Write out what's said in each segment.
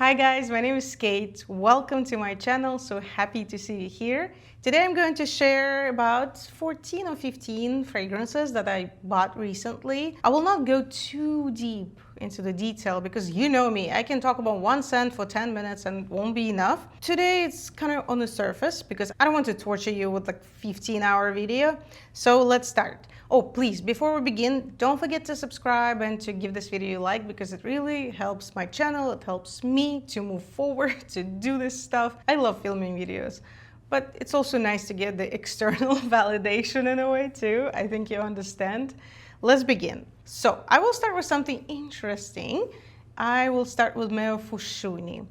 Hi guys, my name is Kate. Welcome to my channel. So happy to see you here. Today I'm going to share about 14 or 15 fragrances that I bought recently. I will not go too deep into the detail because you know me. I can talk about one scent for 10 minutes and it won't be enough. Today it's kind of on the surface because I don't want to torture you with like 15-hour video. So let's start. Oh, please, before we begin, don't forget to subscribe and to give this video a like because it really helps my channel. It helps me to move forward, to do this stuff. I love filming videos, but it's also nice to get the external validation in a way too. I think you understand. Let's begin. So I will start with something interesting. I will start with Meo Fusciuni.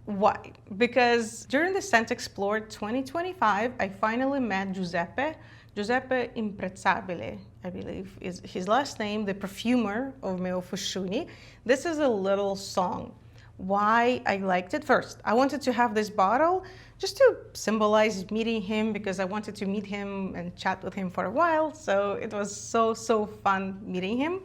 Why? Because during the ScentXplore 2025, I finally met Giuseppe Imprezzabile, I believe is his last name, the perfumer of Meo Fusciuni. This is a little song. Why I liked it? First, I wanted to have this bottle just to symbolize meeting him because I wanted to meet him and chat with him for a while. So it was so fun meeting him.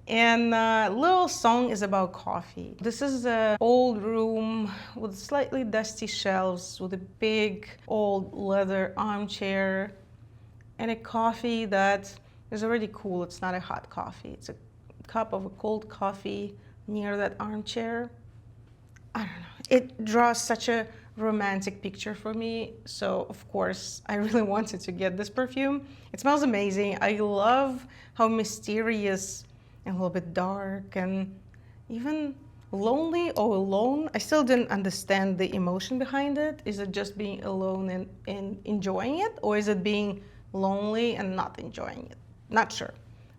And little song is about coffee. This is an old room with slightly dusty shelves with a big old leather armchair and a coffee that is already cool. It's not a hot coffee. It's a cup of a cold coffee near that armchair. I don't know. It draws such a romantic picture for me. So of course, I really wanted to get this perfume. It smells amazing. I love how mysterious and a little bit dark and even lonely or alone. I still didn't understand the emotion behind it. Is it just being alone and enjoying it? Or is it being lonely and not enjoying it? Not sure.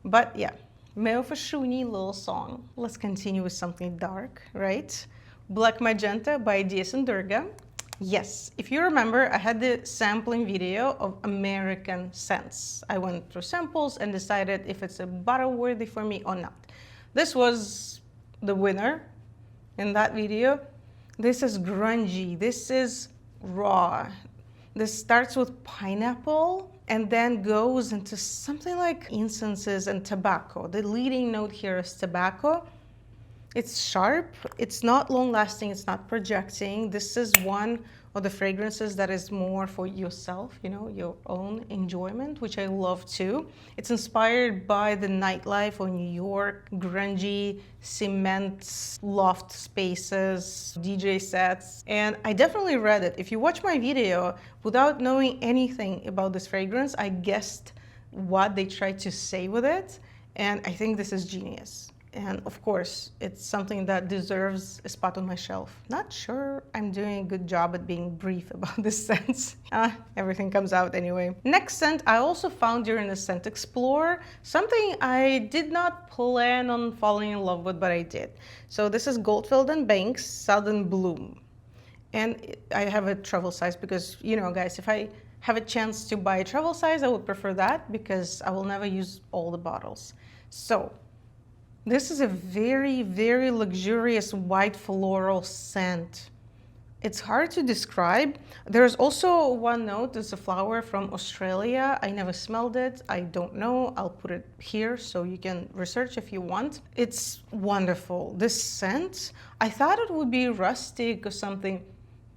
But yeah, Meo Fusciuni, little song. Let's continue with something dark, right? Black Magenta by DS and Durga. Yes, if you remember, I had the sampling video of American scents. I went through samples and decided if it's a bottle worthy for me or not. This was the winner in that video. This is grungy. This is raw. This starts with pineapple and then goes into something like incenses and tobacco. The leading note here is tobacco. It's sharp, it's not long lasting, it's not projecting. This is one of the fragrances that is more for yourself, you know, your own enjoyment, which I love too. It's inspired by the nightlife of New York, grungy, cement, loft spaces, DJ sets. And I definitely read it. If you watch my video, without knowing anything about this fragrance, I guessed what they tried to say with it. And I think this is genius. And of course, it's something that deserves a spot on my shelf. Not sure I'm doing a good job at being brief about this scent. Everything comes out anyway. Next scent I also found during the ScentXplore, something I did not plan on falling in love with, but I did. So this is Goldfield Banks Southern Bloom. And I have a travel size because, you know, guys, if I have a chance to buy a travel size, I would prefer that because I will never use all the bottles. So this is a very luxurious white floral scent. It's hard to describe. There's also one note, it's a flower from Australia. I never smelled it, I don't know. I'll put it here so you can research if you want. It's wonderful. This scent, I thought it would be rustic or something,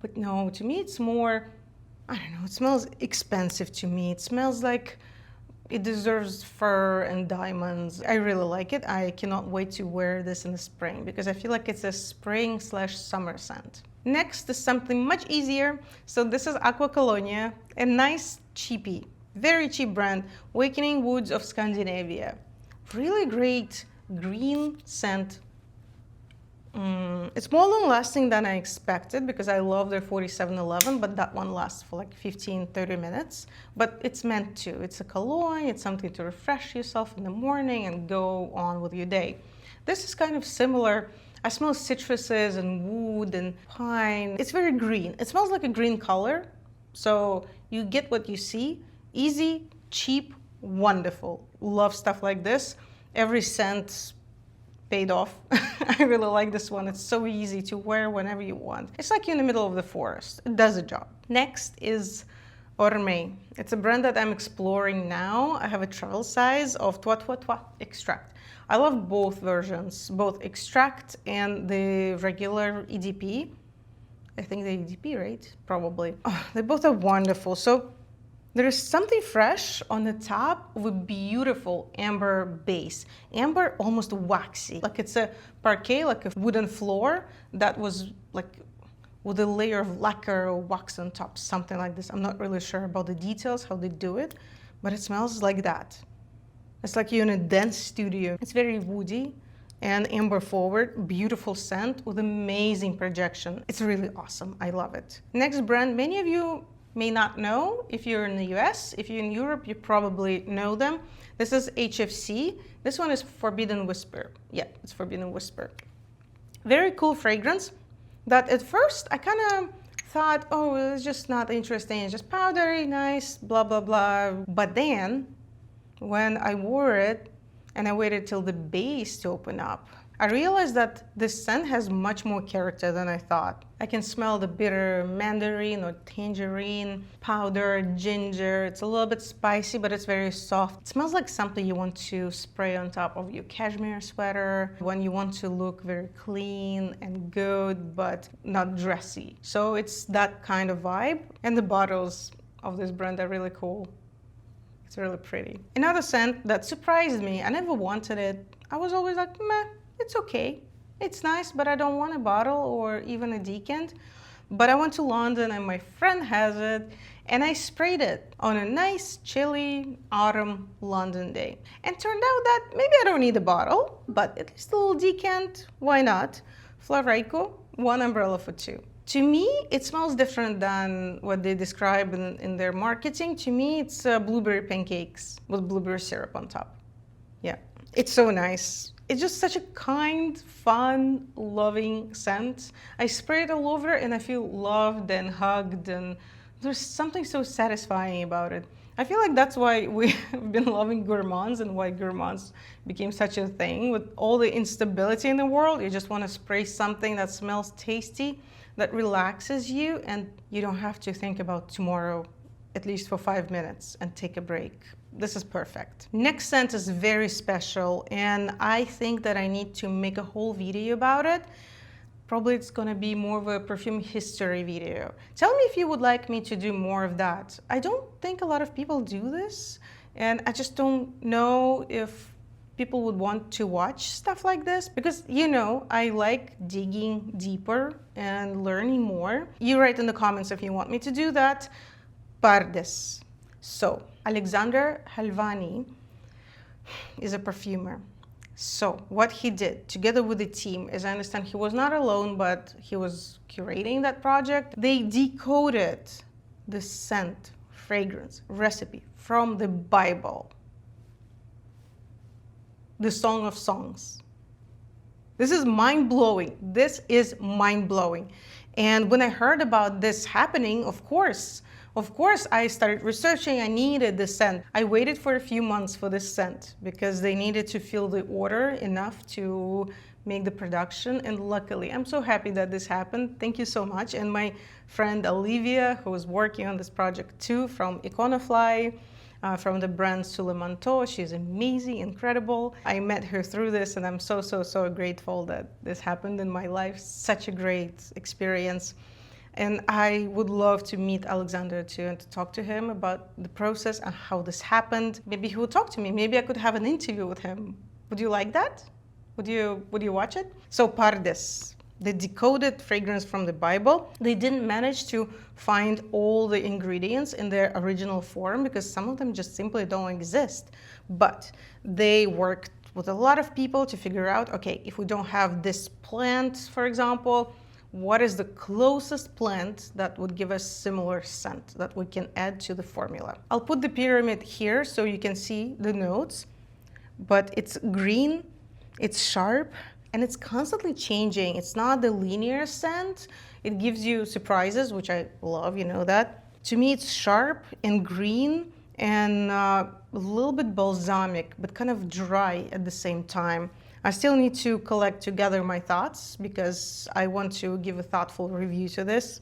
but no, to me it's more, I don't know, it smells expensive to me. It smells like it deserves fur and diamonds. I really like it. I cannot wait to wear this in the spring because I feel like it's a spring/summer scent. Next is something much easier. So this is Aqua Colonia, a nice cheapie, very cheap brand, Wakening Woods of Scandinavia. Really great green scent. It's more long lasting than I expected because I love their 4711, but that one lasts for like 15-30 minutes. But it's meant to. It's a cologne, it's something to refresh yourself in the morning and go on with your day. This is kind of similar. I smell citruses and wood and pine. It's very green. It smells like a green color. So you get what you see. Easy, cheap, wonderful. Love stuff like this. Every scent paid off. I really like this one. It's so easy to wear whenever you want. It's like you're in the middle of the forest. It does the job. Next is Orme. It's a brand that I'm exploring now. I have a travel size of Toi Toi Toi Extract. I love both versions, both Extract and the regular EDP. I think the EDP, right? Probably. Oh, they both are wonderful. So there is something fresh on the top of a beautiful amber base. Amber, almost waxy. Like it's a parquet, like a wooden floor that was like with a layer of lacquer or wax on top, something like this. I'm not really sure about the details, how they do it, but it smells like that. It's like you're in a dance studio. It's very woody and amber forward, beautiful scent with amazing projection. It's really awesome, I love it. Next brand, many of you may not know. If you're in the US, if you're in Europe, you probably know them. This is HFC. This one is Forbidden Whisper. Yeah, it's Forbidden Whisper. Very cool fragrance that at first I kind of thought, oh, it's just not interesting. It's just powdery, nice, blah, blah, blah. But then when I wore it and I waited till the base to open up, I realized that this scent has much more character than I thought. I can smell the bitter mandarin or tangerine, powder, ginger. It's a little bit spicy, but it's very soft. It smells like something you want to spray on top of your cashmere sweater when you want to look very clean and good, but not dressy. So it's that kind of vibe. And the bottles of this brand are really cool. It's really pretty. Another scent that surprised me, I never wanted it. I was always like, meh. It's okay. It's nice, but I don't want a bottle or even a decant. But I went to London and my friend has it and I sprayed it on a nice, chilly autumn London day. And turned out that maybe I don't need a bottle, but at least a little decant, why not? Floraico, one umbrella for two. To me, it smells different than what they describe in their marketing. To me, it's blueberry pancakes with blueberry syrup on top. Yeah, it's so nice. It's just such a kind, fun, loving scent. I spray it all over and I feel loved and hugged, and there's something so satisfying about it. I feel like that's why we've been loving gourmands and why gourmands became such a thing. With all the instability in the world, you just want to spray something that smells tasty, that relaxes you, and you don't have to think about tomorrow, at least for 5 minutes, and take a break. This is perfect. Next scent is very special, and I think that I need to make a whole video about it. Probably it's gonna be more of a perfume history video. Tell me if you would like me to do more of that. I don't think a lot of people do this, and I just don't know if people would want to watch stuff like this, because you know, I like digging deeper and learning more. You write in the comments if you want me to do that. Pardes. So, Alexander Halvani is a perfumer. So, what he did, together with the team, as I understand, he was not alone, but he was curating that project. They decoded the scent, fragrance, recipe from the Bible, the Song of Songs. This is mind-blowing. This is mind-blowing. And when I heard about this happening, of course, I started researching. I needed the scent. I waited for a few months for this scent because they needed to fill the order enough to make the production. And luckily, I'm so happy that this happened. Thank you so much. And my friend Olivia, who was working on this project too, from Iconofly, from the brand Sulemanto. She's amazing, incredible. I met her through this, and I'm so grateful that this happened in my life. Such a great experience. And I would love to meet Alexander too and to talk to him about the process and how this happened. Maybe he would talk to me. Maybe I could have an interview with him. Would you like that? Would you watch it? So Pardes, the decoded fragrance from the Bible. They didn't manage to find all the ingredients in their original form because some of them just simply don't exist. But they worked with a lot of people to figure out, okay, if we don't have this plant, for example, what is the closest plant that would give us similar scent that we can add to the formula? I'll put the pyramid here so you can see the notes, but it's green, it's sharp, and it's constantly changing. It's not the linear scent. It gives you surprises, which I love, you know that. To me, it's sharp and green and a little bit balsamic, but kind of dry at the same time. I still need to collect together my thoughts because I want to give a thoughtful review to this.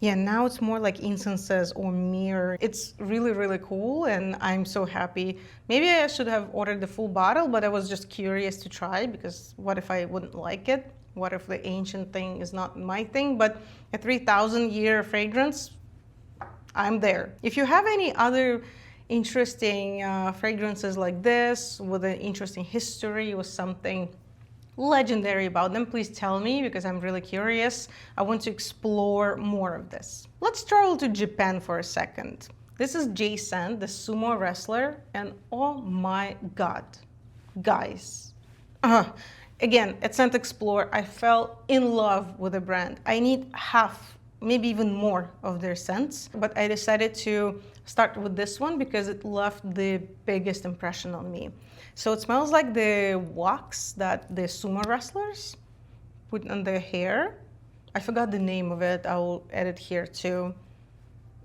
Yeah, now it's more like incenses or myrrh. It's really, really cool, and I'm so happy. Maybe I should have ordered the full bottle, but I was just curious to try, because what if I wouldn't like it? What if the ancient thing is not my thing? But a 3,000-year fragrance, I'm there. If you have any other interesting fragrances like this, with an interesting history, with something legendary about them, please tell me, because I'm really curious. I want to explore more of this. Let's travel to Japan for a second. This is J-Scent, the sumo wrestler, and oh my god, guys. Again, at ScentXplore, I fell in love with the brand. I need half, maybe even more of their scents, but I decided to start with this one because it left the biggest impression on me. So it smells like the wax that the sumo wrestlers put on their hair. I forgot the name of it. I will add it here too.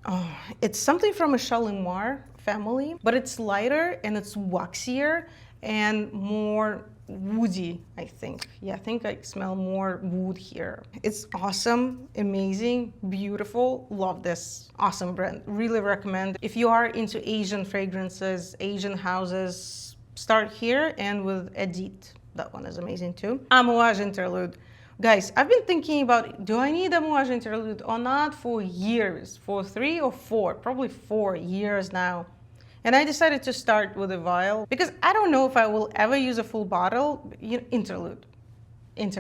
Oh, it's something from a Shalimar family, but it's lighter and it's waxier and more woody, I think. Yeah, I think I smell more wood here. It's awesome, amazing, beautiful. Love this awesome brand. Really recommend. If you are into Asian fragrances, Asian houses, start here, and with Edit. That one is amazing too. Amouage Interlude. Guys, I've been thinking about, do I need Amouage Interlude or not for years, for 3 or 4, probably 4 years now. And I decided to start with a vial because I don't know if I will ever use a full bottle. Interlude,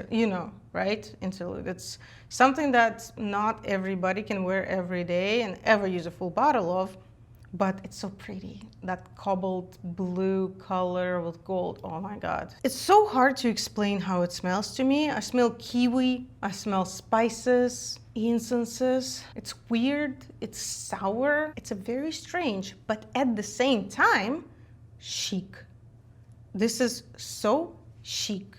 you know, right? Interlude. It's something that not everybody can wear every day and ever use a full bottle of, but it's so pretty. That cobalt blue color with gold. Oh my God. It's so hard to explain how it smells to me. I smell kiwi, I smell spices, incenses. It's weird, it's sour. It's a very strange, but at the same time, chic. This is so chic.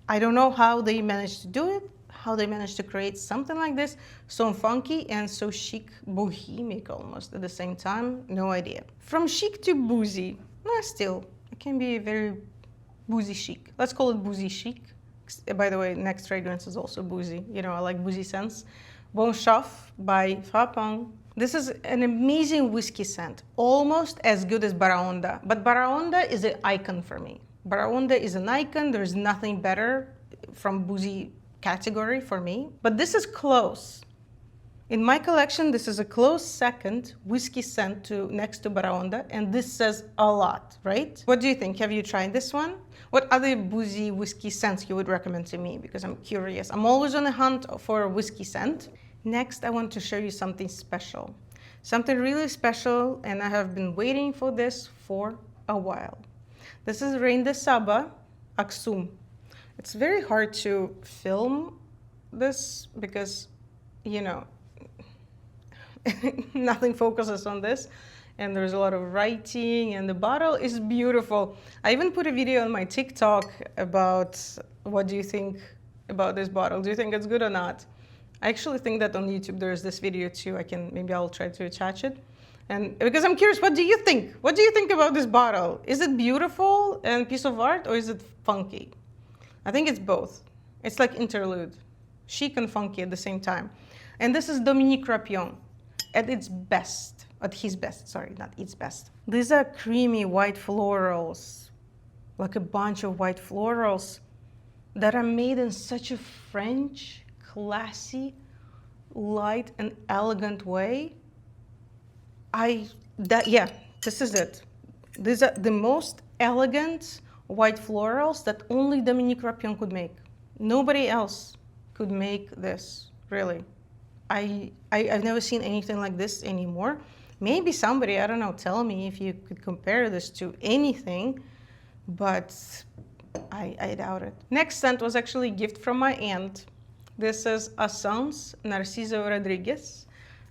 I don't know how they managed to do it, how they managed to create something like this, so funky and so chic, bohemic almost at the same time, no idea. From chic to boozy, still, it can be very boozy chic. Let's call it boozy chic. By the way, next fragrance is also boozy. You know, I like boozy scents. Bonne Chauffe by Frapin. This is an amazing whiskey scent, almost as good as Baraonda, but Baraonda is an icon for me. Baraonda is an icon, there's nothing better from boozy category for me, but this is close. In my collection, this is a close second whiskey scent to next to Baraonda, and this says a lot, right? What do you think? Have you tried this one? What other boozy whiskey scents you would recommend to me? Because I'm curious. I'm always on the hunt for a whiskey scent. Next, I want to show you something special. Something really special, and I have been waiting for this for a while. This is Reine de Saba, Aksoum. It's very hard to film this because, you know, nothing focuses on this, and there's a lot of writing, and the bottle is beautiful. I even put a video on my TikTok about what do you think about this bottle. Do you think it's good or not? I actually think that on YouTube there's this video too. Maybe I'll try to attach it. And because I'm curious, what do you think? What do you think about this bottle? Is it beautiful and piece of art, or is it funky? I think it's both. It's like interlude, chic and funky at the same time. And this is Dominique Ropion at its best, at his best, sorry, not its best. These are creamy white florals, like a bunch of white florals that are made in such a French, classy, light and elegant way. This is it. These are the most elegant white florals that only Dominique Ropion could make. Nobody else could make this, really. I've never seen anything like this anymore. Maybe somebody, I don't know, tell me if you could compare this to anything, but I doubt it. Next scent was actually a gift from my aunt. This is Essence, Narciso Rodriguez.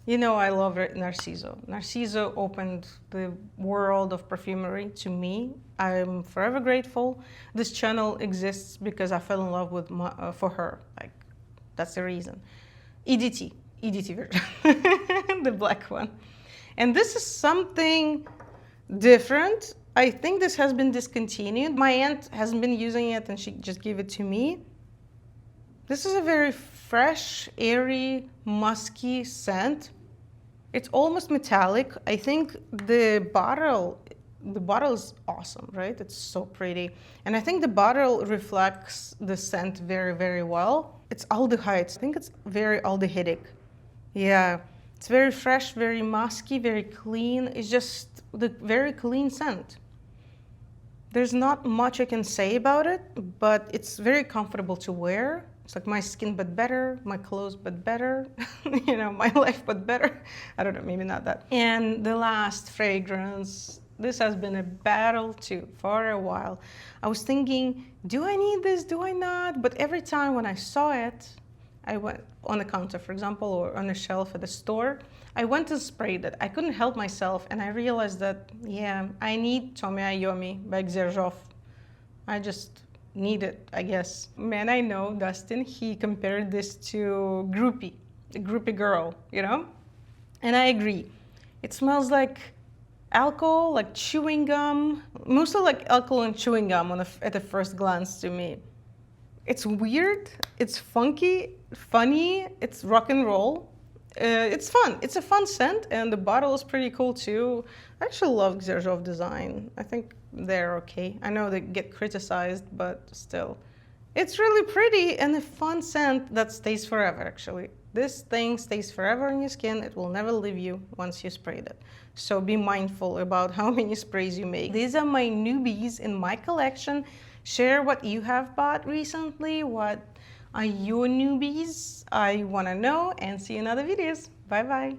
You know I love Narciso. Narciso opened the world of perfumery to me. I'm forever grateful. This channel exists because I fell in love with for her. Like, that's the reason. EDT version, the black one. And this is something different. I think this has been discontinued. My aunt hasn't been using it and she just gave it to me. This is a very fresh, airy, musky scent. It's almost metallic. I think the bottle is awesome, right? It's so pretty. And I think the bottle reflects the scent very, very well. It's aldehydes. I think it's very aldehydic. Yeah, it's very fresh, very musky, very clean. It's just the very clean scent. There's not much I can say about it, but it's very comfortable to wear. It's like my skin but better, my clothes but better, you know, my life but better. I don't know, maybe not that. And the last fragrance, this has been a battle too for a while. I was thinking, do I need this, do I not? But every time when I saw it, I went on the counter, for example, or on a shelf at the store, I went and sprayed it. I couldn't help myself, and I realized that, yeah, I need Tommy Iommi by Xerjoff. I just need it, I guess. Man, I know Dustin, he compared this to groupie, a groupie girl, you know? And I agree. It smells like alcohol, like chewing gum, mostly like alcohol and chewing gum at the first glance to me. It's weird, it's funky, funny, it's rock and roll. It's fun. It's a fun scent, and the bottle is pretty cool too. I actually love Xerjoff design. I think they're okay. I know they get criticized, but still. It's really pretty and a fun scent that stays forever, actually. This thing stays forever on your skin. It will never leave you once you sprayed it. So be mindful about how many sprays you make. These are my newbies in my collection. Share what you have bought recently. What are your newbies? I want to know, and see you in other videos. Bye bye.